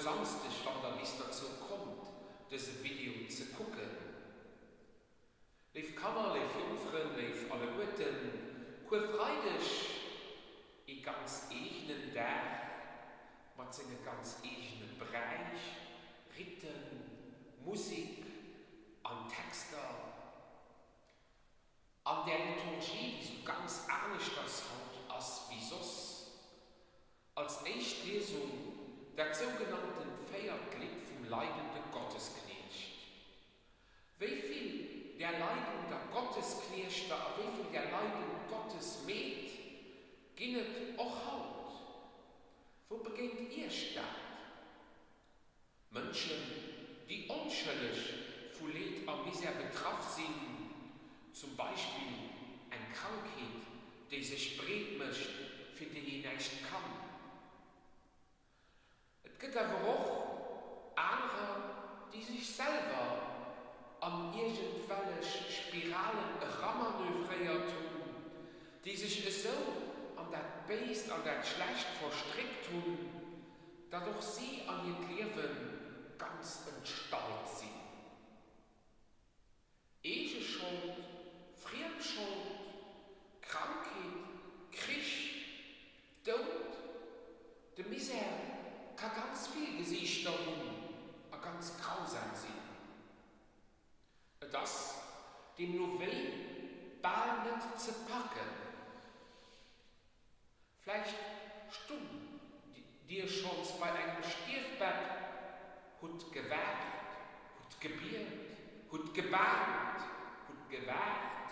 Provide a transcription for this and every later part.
Samstag, wann der List dazu kommt, dieses Video zu gucken. Lief Kammer, lief Jungfern, lief alle Guten, Freitag, in ganz eigenen Tag, mit seinem ganz eigenen Bereich, Ritten, Musik, an Texter, an der Liturgie, die so ganz ernst das hat, als wie sonst. Als Erschtlesung der sogenannten Feiertlied vom leidenden Gottesknecht. Wie viel der leidende Gottesknecht, wie viel der leidende Gottesmäd, ginnet auch Haut. Wo beginnt ihr Stadt? Menschen, die unschuldig von Leid und Misere betroffen sind, zum Beispiel eine Krankheit, die sich breit möchte, für die ihr nicht kann. Es gibt aber auch andere, die sich selber an irgendwelche Spiralen ranmanövriert tun, die sich so an das Beist, an das Schlecht verstrickt tun, dadurch sie an ihr Leben ganz entstellt sind. Eheschuld, Fremdschuld, Krankheit, Krieg, Tod, die Misere kann ganz viel Gesichter haben, ganz grausam sein. Das dem nur weh, bald nicht zu packen. Vielleicht stumm dir schon bei einem Stiefbett hut gewährt, hut gebiert, hut gebahnt, hut gewährt.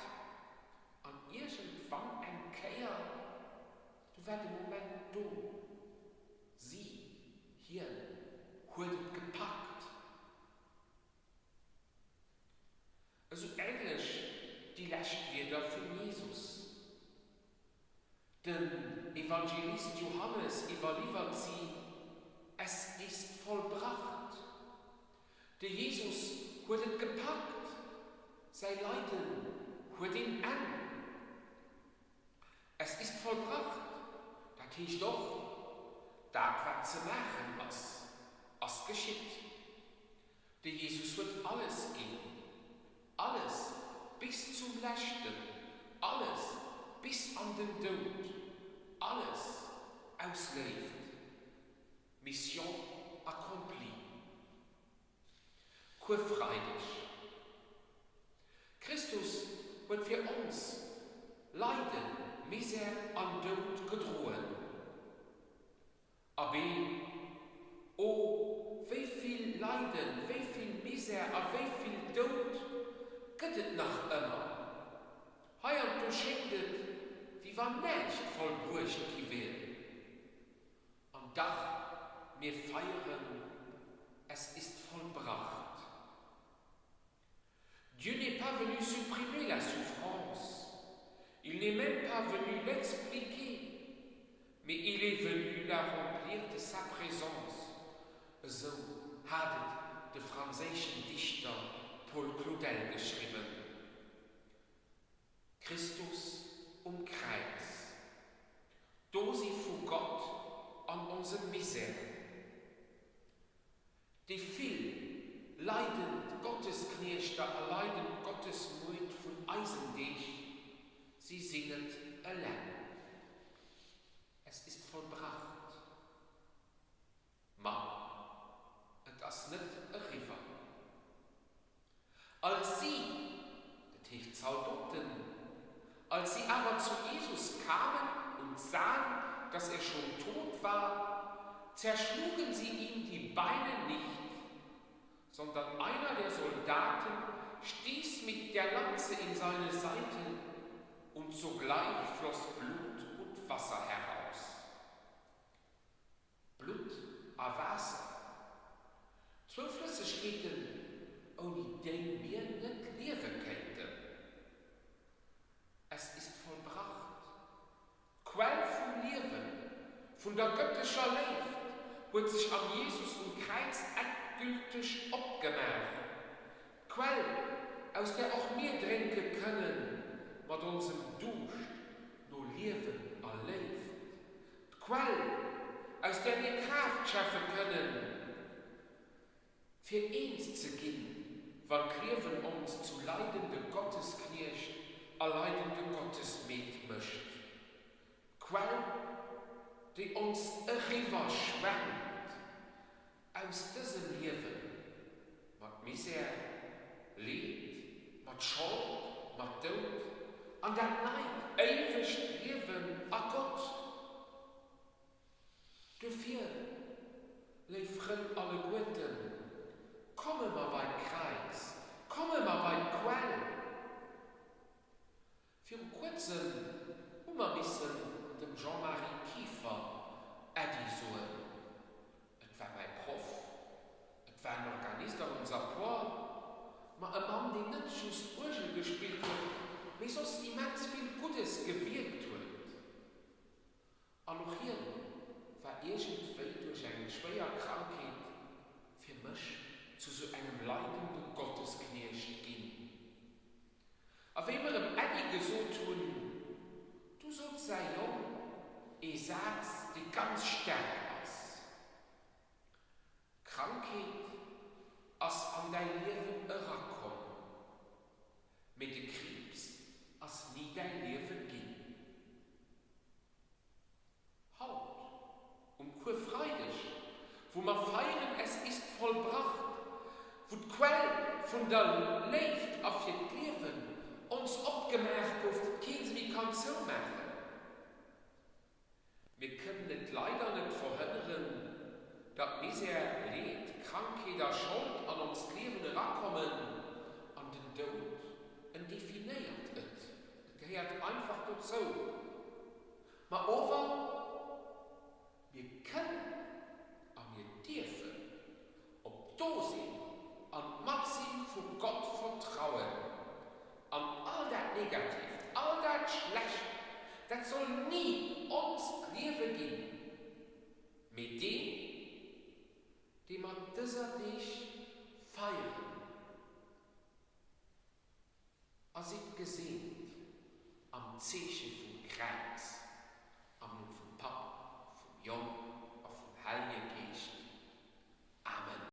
An irgendwann ein Keier, du werd im Moment dumm. Sie hier hut gepackt. Also ähnlich die lässt wir da für Jesus. Denn Evangelist Johannes überliefert sie, es ist vollbracht. Der Jesus wurde gepackt, sein Leiden wurde ihn an. Es ist vollbracht, das heißt doch, da was zu machen, als geschieht. Der Jesus wird alles geben, alles bis zum Letzten, alles bis an den Tod, alles auslebt. Mission accomplie. Karfreitag. Christus wird für uns Leiden, Misere und Tod gedrohen. Aber, oh, wie viel Leiden, wie viel Misere und wie viel Tod gibt es noch immer. Heuer und du schenket, wie war nicht vollbrucht gewesen. Und doch, wir feiern, es ist vollbracht. Dieu n'est pas venu supprimer la souffrance. Il n'est même pas venu l'expliquer. Mais il est venu la remplir de sa présence. So hat der französische Dichter Paul Claudel geschrieben. Christus Kreuz. Da sie vor Gott an unsere Misere. Die viel leidend Gottesknechte, leidend Gottesmut von Eisendich, sie singen allein. Es ist vollbracht. Ma, das nicht ein River. Als sie, das heißt Zaudoten, als sie aber zu Jesus kamen und sahen, dass er schon tot war, zerschlugen sie ihm die Beine nicht, sondern einer der Soldaten stieß mit der Lanze in seine Seite und sogleich floss Blut und Wasser heraus. Blut und Wasser. 2 Flüssigkeiten, ohne die wir nicht leben könnten. Es ist vollbracht. Quell vom Leben, von der göttlichen Leben, wird sich an Jesus und Kreuz endgültig abgemacht. Quell, aus der auch wir trinken können, mit unserem Durst nur Leben erlebt. Quell, aus der wir Kraft schaffen können, für eins zu gehen, weil Kleven uns zu leidende Gottesknecht, a leidende Gottesmet mischt. Quell, die uns rüber schwemmt, aus diesem Leben, mit Misere, Leid, mit Schuld, mit Tod, an der Neid ewig Leben a Gott. Dafür liefern alle Guten, kommen wir beim Kreis, kommen wir beim Quell. Für kurzem, wir müssen dem Jean-Marie Kiefer Edison, es war mein Prof, es war ein Organist an unser Chor, aber ein Mann, der nicht just Urgel gespielt hat, aber sonst immens viel Gutes gewirkt hat. Auch hier war irgendwie durch eine schwere Krankheit für mich zu so einem leidenden Gottesknecht ging. Aber wenn wir ihm einige so tun, du sollst sei jung, ich sag's, die ganz stark ist. Krankheit als an dein Leben herankommen. Mit dem Krebs als nie dein Leben ging. Haut, Kurfreidig, wo man feiern, es ist vollbracht, wo die Quelle von der Lebt auf ihr Leben uns abgemerkt wird, kennen wie kann so machen. Wir können nicht leider nicht verhindern, dass Misere, Leid, Krankheit, Schuld an uns Leben herankommen, an den Tod. Und definiert es. Es gehört einfach dazu. Aber wir können und wir dürfen, ob da sind, an Maxim von Gott vertrauen, an all das Negativ, all das Schlecht, das soll nie uns Leben gehen. Mit dem, den man dieser Dich feiern. Als ich gesehen am Zeichen vom Kreuz, am vom Papa, vom Jungen, auf dem Heiligen Geist,